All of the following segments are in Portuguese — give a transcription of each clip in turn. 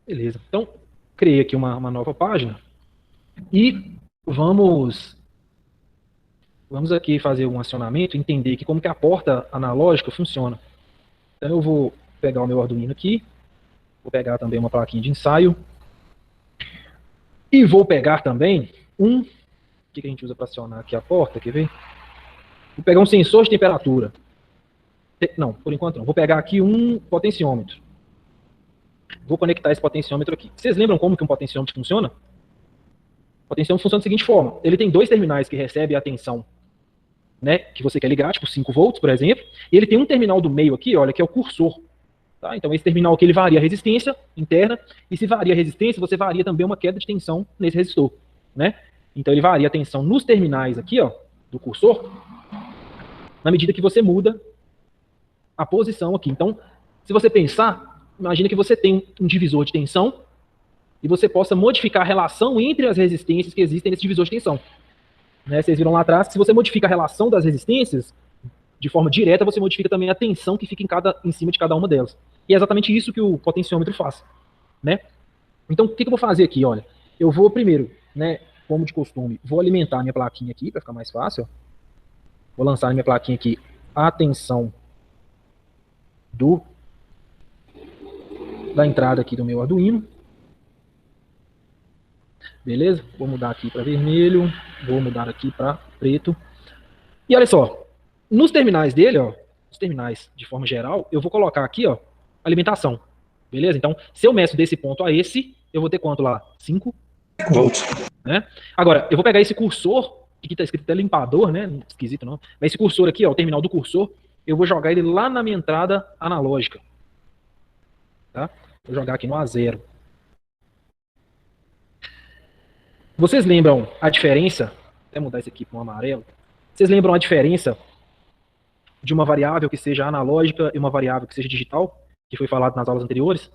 Beleza. Então, criei aqui uma nova página e vamos aqui fazer um acionamento, entender que como que a porta analógica funciona. Então eu vou pegar o meu Arduino aqui, vou pegar também uma plaquinha de ensaio e vou pegar também o que a gente usa para acionar aqui a porta, quer ver? Vou pegar um sensor de temperatura. Não, por enquanto não. Vou pegar aqui um potenciômetro. Vou conectar esse potenciômetro aqui. Vocês lembram como que um potenciômetro funciona? O potenciômetro funciona da seguinte forma. Ele tem dois terminais que recebem a tensão, né, que você quer ligar, tipo 5 volts, por exemplo. E ele tem um terminal do meio aqui, olha, que é o cursor. Tá? Então esse terminal aqui ele varia a resistência interna. E se varia a resistência, você varia também uma queda de tensão nesse resistor. Né? Então ele varia a tensão nos terminais aqui, ó, do cursor, na medida que você muda a posição aqui. Então, se você pensar, imagina que você tem um divisor de tensão e você possa modificar a relação entre as resistências que existem nesse divisor de tensão. Né? Vocês viram lá atrás que se você modifica a relação das resistências, de forma direta, você modifica também a tensão que fica em cima de cada uma delas. E é exatamente isso que o potenciômetro faz. Né? Então, o que eu vou fazer aqui? Olha, eu vou primeiro, né, como de costume, vou alimentar a minha plaquinha aqui, para ficar mais fácil. Ó. Vou lançar a minha plaquinha aqui, a tensão da entrada aqui do meu Arduino. Beleza? Vou mudar aqui para vermelho, vou mudar aqui para preto. E olha só, nos terminais dele, ó, os terminais de forma geral, eu vou colocar aqui, ó, alimentação. Beleza? Então, se eu meço desse ponto a esse, eu vou ter quanto lá? 5 volts. Né? Agora, eu vou pegar esse cursor, que aqui está escrito até limpador, né? Esquisito não. Mas esse cursor aqui, ó, o terminal do cursor, eu vou jogar ele lá na minha entrada analógica. Tá? Vou jogar aqui no A0. Vocês lembram a diferença? Vou mudar isso aqui para um amarelo. Vocês lembram a diferença de uma variável que seja analógica e uma variável que seja digital? Que foi falado nas aulas anteriores?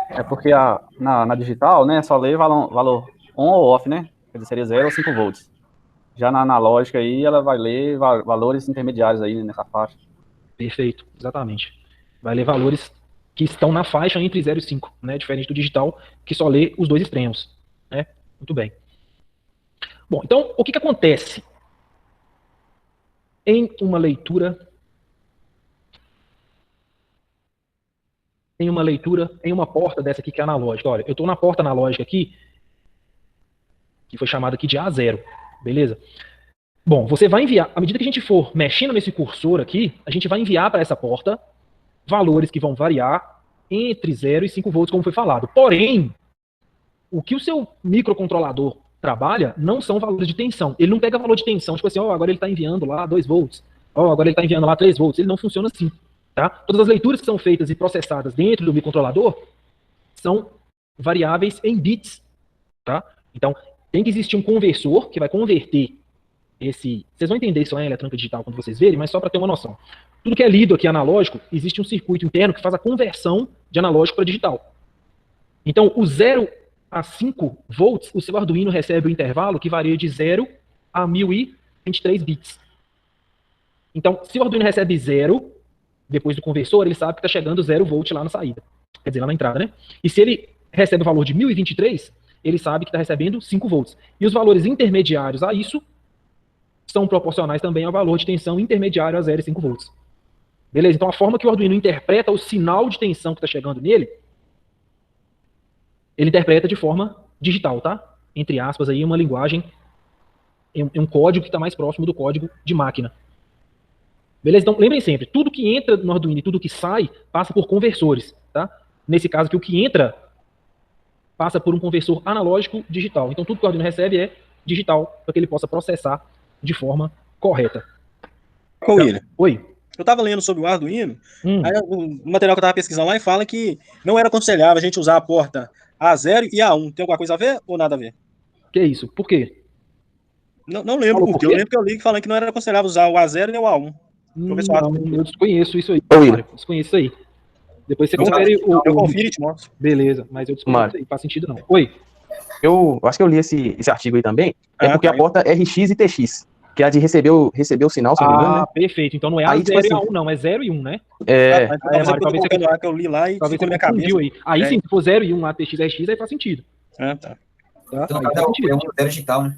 É porque na digital, né, só lê valor on ou off, né? Quer dizer, seria 0 ou 5 volts. Já na analógica aí, ela vai ler valores intermediários aí nessa faixa. Perfeito, exatamente. Vai ler valores que estão na faixa entre 0 e 5, né? Diferente do digital, que só lê os dois extremos. Né? Muito bem. Bom, então, o que acontece em uma leitura, em uma porta dessa aqui que é analógica? Olha, eu estou na porta analógica aqui, que foi chamada aqui de A0, beleza? Bom, você vai enviar, à medida que a gente for mexendo nesse cursor aqui, a gente vai enviar para essa porta valores que vão variar entre 0 e 5 volts, como foi falado. Porém, o que o seu microcontrolador trabalha não são valores de tensão. Ele não pega valor de tensão, tipo assim, ó, agora ele está enviando lá 2 volts, ó, agora ele está enviando lá 3 volts. Ele não funciona assim. Tá? Todas as leituras que são feitas e processadas dentro do microcontrolador são variáveis em bits. Tá? Então, tem que existir um conversor que vai converter esse... Vocês vão entender isso lá em eletrônica digital quando vocês verem, mas só para ter uma noção. Tudo que é lido aqui analógico, existe um circuito interno que faz a conversão de analógico para digital. Então, o 0 a 5 volts, o seu Arduino recebe o intervalo que varia de 0 a 1023 bits. Então, se o Arduino recebe 0, depois do conversor, ele sabe que está chegando 0 volt lá na saída. Quer dizer, lá na entrada, né? E se ele recebe o valor de 1023, ele sabe que está recebendo 5 volts. E os valores intermediários a isso são proporcionais também ao valor de tensão intermediário a 0 e 5 volts. Beleza? Então, a forma que o Arduino interpreta o sinal de tensão que está chegando nele, ele interpreta de forma digital, tá? Entre aspas, aí, uma linguagem, um código que está mais próximo do código de máquina. Beleza? Então, lembrem sempre, tudo que entra no Arduino e tudo que sai passa por conversores, tá? Nesse caso aqui, o que entra passa por um conversor analógico digital. Então, tudo que o Arduino recebe é digital, para que ele possa processar de forma correta. Ô, William. Oi. Eu estava lendo sobre o Arduino, aí o material que eu estava pesquisando lá fala que não era aconselhável a gente usar a porta A0 e A1. Tem alguma coisa a ver ou nada a ver? Que isso? Por quê? Não lembro por quê. Eu lembro que eu li falando que não era aconselhável usar o A0 nem o A1. Eu desconheço isso aí. Mário, desconheço isso aí. Depois você confere o... Eu confiro e te mostro. Beleza, mas eu desconheço isso aí. Faz sentido não. Oi. Eu acho que eu li esse artigo aí também. É porque a porta RX e TX. que é a de receber o sinal, se não me engano, né? Perfeito. Então não é Aí, a tipo 0 e a assim, 1, não. É 0 e 1, né? Talvez Mário, eu tô colocando lá que eu li lá e talvez ficou você na minha confundiu cabeça. aí. Aí sim, se for 0 e 1 ATX, RX, aí faz sentido. Ah, tá. Então, Aí cada faz sentido. é um zero digital, né?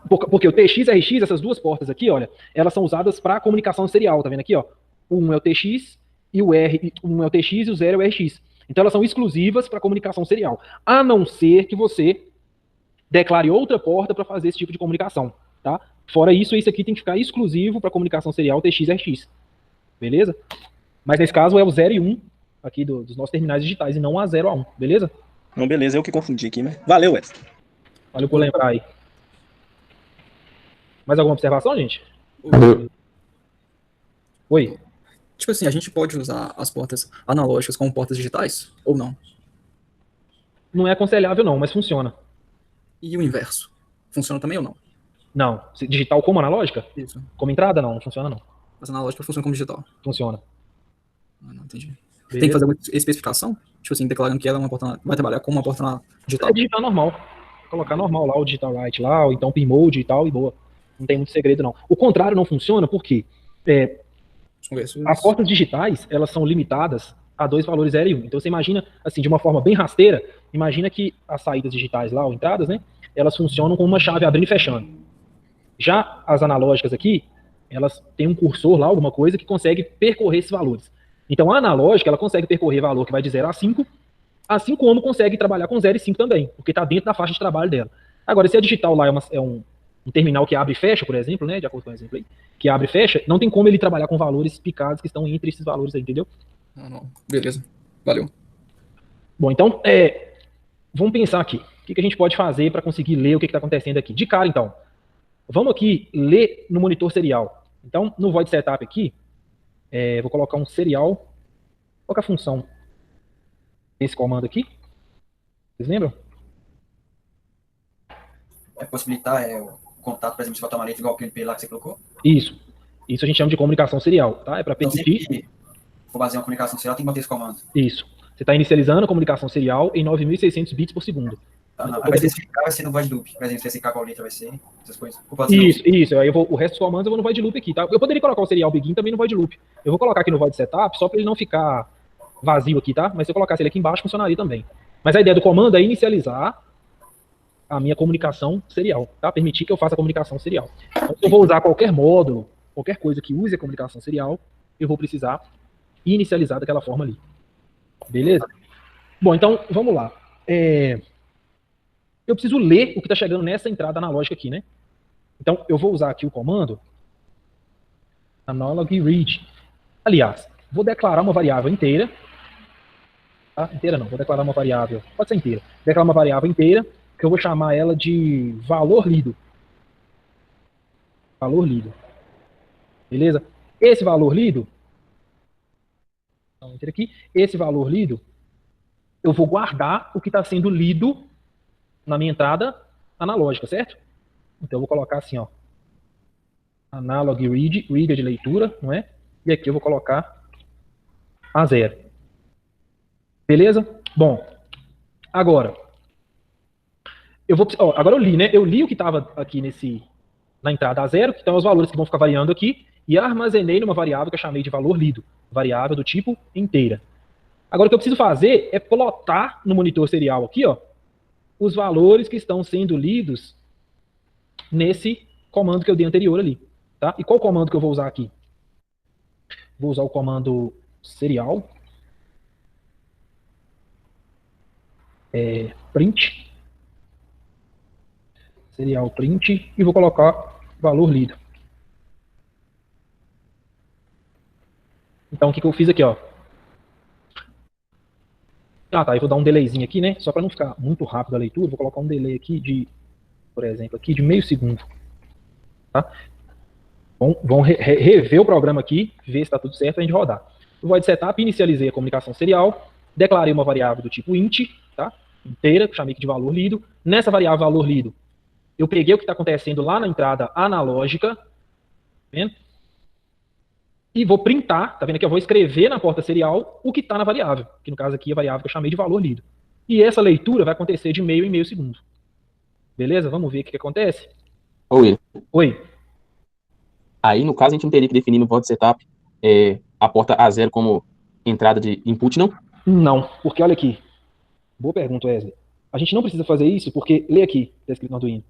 Porque o TX e RX, essas duas portas aqui, olha, elas são usadas para comunicação serial, tá vendo aqui, ó? Um é o TX e o R, um é o TX e o 0 é o RX. Então elas são exclusivas para comunicação serial, a não ser que você declare outra porta para fazer esse tipo de comunicação, tá? Fora isso, esse aqui tem que ficar exclusivo para comunicação serial TX e RX. Beleza? Mas nesse caso é o 0 e 1 aqui dos nossos terminais digitais e não a 0 a 1, beleza? Não, beleza, eu que confundi aqui, né? Valeu, Wes. Valeu por lembrar aí. Mais alguma observação, gente? Oi. Tipo assim, a gente pode usar as portas analógicas como portas digitais? Ou não? Não é aconselhável não, mas funciona. E o inverso? Funciona também ou não? Não. Digital como analógica? Isso. Como entrada, não funciona não. As analógicas funcionam como digital. Funciona. Não entendi. Beleza? Tem que fazer uma especificação? Tipo assim, declarando que ela é uma porta, vai trabalhar como uma porta digital. É digital normal. Colocar normal lá, o digital light lá, ou então PIN-mode e tal, e boa. Não tem muito segredo não. O contrário não funciona porque as portas digitais, elas são limitadas a 2 valores 0 e 1. Então você imagina, assim, de uma forma bem rasteira, imagina que as saídas digitais lá, ou entradas, né, elas funcionam com uma chave abrindo e fechando. Já as analógicas aqui, elas têm um cursor lá, alguma coisa, que consegue percorrer esses valores. Então a analógica, ela consegue percorrer valor que vai de 0 a 5, assim como consegue trabalhar com 0 e 5 também, porque está dentro da faixa de trabalho dela. Agora, se a digital lá é um terminal que abre e fecha, por exemplo, né, de acordo com o exemplo aí, que abre e fecha, não tem como ele trabalhar com valores picados que estão entre esses valores aí, entendeu? Não. Beleza. Valeu. Bom, então, vamos pensar aqui. O que a gente pode fazer para conseguir ler o que está acontecendo aqui? De cara, então, vamos aqui ler no monitor serial. Então, no void setup aqui, vou colocar um serial. Qual que é a função desse comando aqui? Vocês lembram? É possibilitar o contato, por exemplo, de botar uma letra igual o QNP lá que você colocou? Isso. Isso a gente chama de comunicação serial, tá? É para permitir... Então, sempre que for basear uma comunicação serial, tem que manter esse comando. Isso. Você está inicializando a comunicação serial em 9.600 bits por segundo. Vai especificar, vai ser no void loop. Por exemplo, especificar qual letra vai ser, essas coisas. Isso. Aí o resto dos comandos eu vou no void loop aqui, tá? Eu poderia colocar o serial begin também no void loop. Eu vou colocar aqui no void setup só para ele não ficar vazio aqui, tá? Mas se eu colocasse ele aqui embaixo, funcionaria também. Mas a ideia do comando é inicializar a minha comunicação serial, tá? Permitir que eu faça a comunicação serial. Então, se eu vou usar qualquer módulo, qualquer coisa que use a comunicação serial, eu vou precisar inicializar daquela forma ali. Beleza? Bom, então, vamos lá. Eu preciso ler o que está chegando nessa entrada analógica aqui, né? Então, eu vou usar aqui o comando analog read. Aliás, vou declarar uma variável inteira. Tá? Inteira não, vou declarar uma variável, pode ser inteira. Declarar uma variável inteira, que eu vou chamar ela de valor lido. Valor lido. Beleza? Esse valor lido, aqui, esse valor lido, eu vou guardar o que está sendo lido na minha entrada analógica, certo? Então eu vou colocar assim, ó, analog read, read é de leitura, não é? E aqui eu vou colocar a 0. Beleza? Bom, agora agora eu li, né? Eu li o que estava aqui na entrada A0, que estão os valores que vão ficar variando aqui, e armazenei numa variável que eu chamei de valor lido, variável do tipo inteira. Agora o que eu preciso fazer é plotar no monitor serial aqui, ó, os valores que estão sendo lidos nesse comando que eu dei anterior ali, tá? E qual comando que eu vou usar aqui? Vou usar o comando serial print serial print e vou colocar valor lido. Então o que eu fiz aqui, ó? Tá, eu vou dar um delayzinho aqui, né? Só para não ficar muito rápido a leitura, vou colocar um delay aqui por exemplo, aqui de meio segundo. Tá? Vamos rever o programa aqui, ver se está tudo certo para a gente rodar. No void setup, inicializei a comunicação serial, declarei uma variável do tipo int, tá? Inteira, chamei aqui de valor lido. Nessa variável valor lido, eu peguei o que está acontecendo lá na entrada analógica, tá vendo? E vou printar, tá vendo aqui? Eu vou escrever na porta serial o que está na variável, que no caso aqui é a variável que eu chamei de valor lido. E essa leitura vai acontecer de meio em meio segundo. Beleza? Vamos ver o que acontece? Oi. Oi. Aí, no caso, a gente não teria que definir no void setup a porta A0 como entrada de input, não? Não, porque olha aqui. Boa pergunta, Wesley. A gente não precisa fazer isso porque, lê aqui, está escrito no Arduino.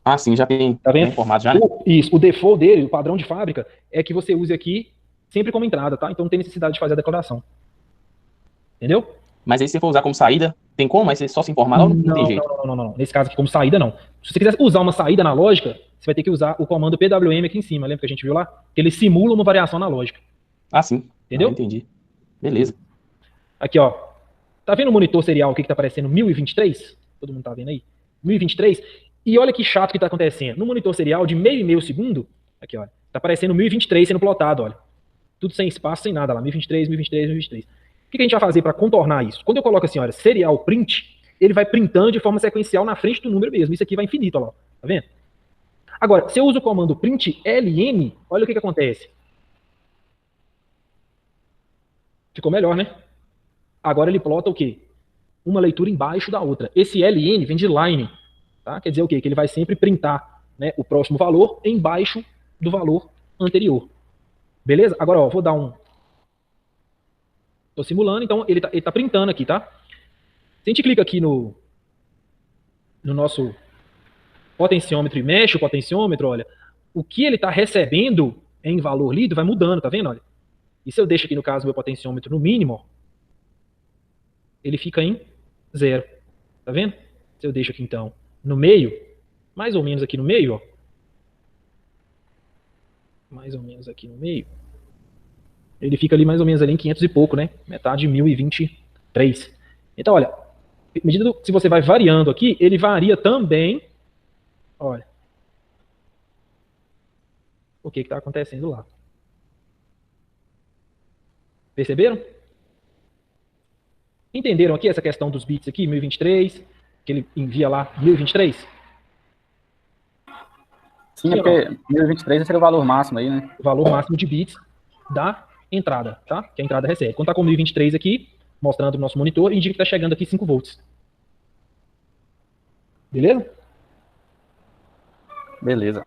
Ah, sim, já tem Tá vendo? informado já, né? Isso, o default dele, o padrão de fábrica, é que você use aqui sempre como entrada, tá? Então não tem necessidade de fazer a declaração. Entendeu? Mas aí se você for usar como saída, tem como? Mas você só se informar ou não tem jeito? Não. Nesse caso aqui, como saída, não. Se você quiser usar uma saída analógica, você vai ter que usar o comando PWM aqui em cima. Lembra que a gente viu lá? Que ele simula uma variação analógica. Ah, sim. Entendeu? Entendi. Beleza. Aqui, ó. Tá vendo o monitor serial aqui que tá aparecendo 1023? Todo mundo tá vendo aí? 1023. E olha que chato que tá acontecendo. No monitor serial de meio e meio segundo, aqui, ó. Tá aparecendo 1023 sendo plotado, olha. Tudo sem espaço, sem nada lá. 1023, 1023, 1023. O que a gente vai fazer para contornar isso? Quando eu coloco assim, olha, serial print, ele vai printando de forma sequencial na frente do número mesmo. Isso aqui vai infinito, olha lá. Tá vendo? Agora, se eu uso o comando print ln, olha o que acontece. Ficou melhor, né? Agora ele plota o quê? Uma leitura embaixo da outra. Esse ln vem de line. Tá? Quer dizer o quê? Que ele vai sempre printar, né, o próximo valor embaixo do valor anterior. Beleza? Agora, ó, vou dar um... Tô simulando, então ele tá printando aqui, tá? Se a gente clica aqui no nosso potenciômetro e mexe o potenciômetro, olha, o que ele tá recebendo em valor lido vai mudando, tá vendo? Olha. E se eu deixo aqui, no caso, meu potenciômetro no mínimo, ó, ele fica em 0. Tá vendo? Se eu deixo aqui, então, no meio, mais ou menos aqui no meio, ó, mais ou menos aqui no meio, ele fica ali mais ou menos ali em 500 e pouco, né? Metade de 1023. Então, olha, à medida que você vai variando aqui, ele varia também, olha, o que está acontecendo lá. Perceberam? Entenderam aqui essa questão dos bits aqui, 1023, que ele envia lá 1023? Sim, é porque 1023 seria o valor máximo aí, né? O valor máximo de bits da entrada, tá? Que a entrada recebe. Quando está com 1023 aqui, mostrando o nosso monitor, indica que está chegando aqui 5 volts. Beleza? Beleza.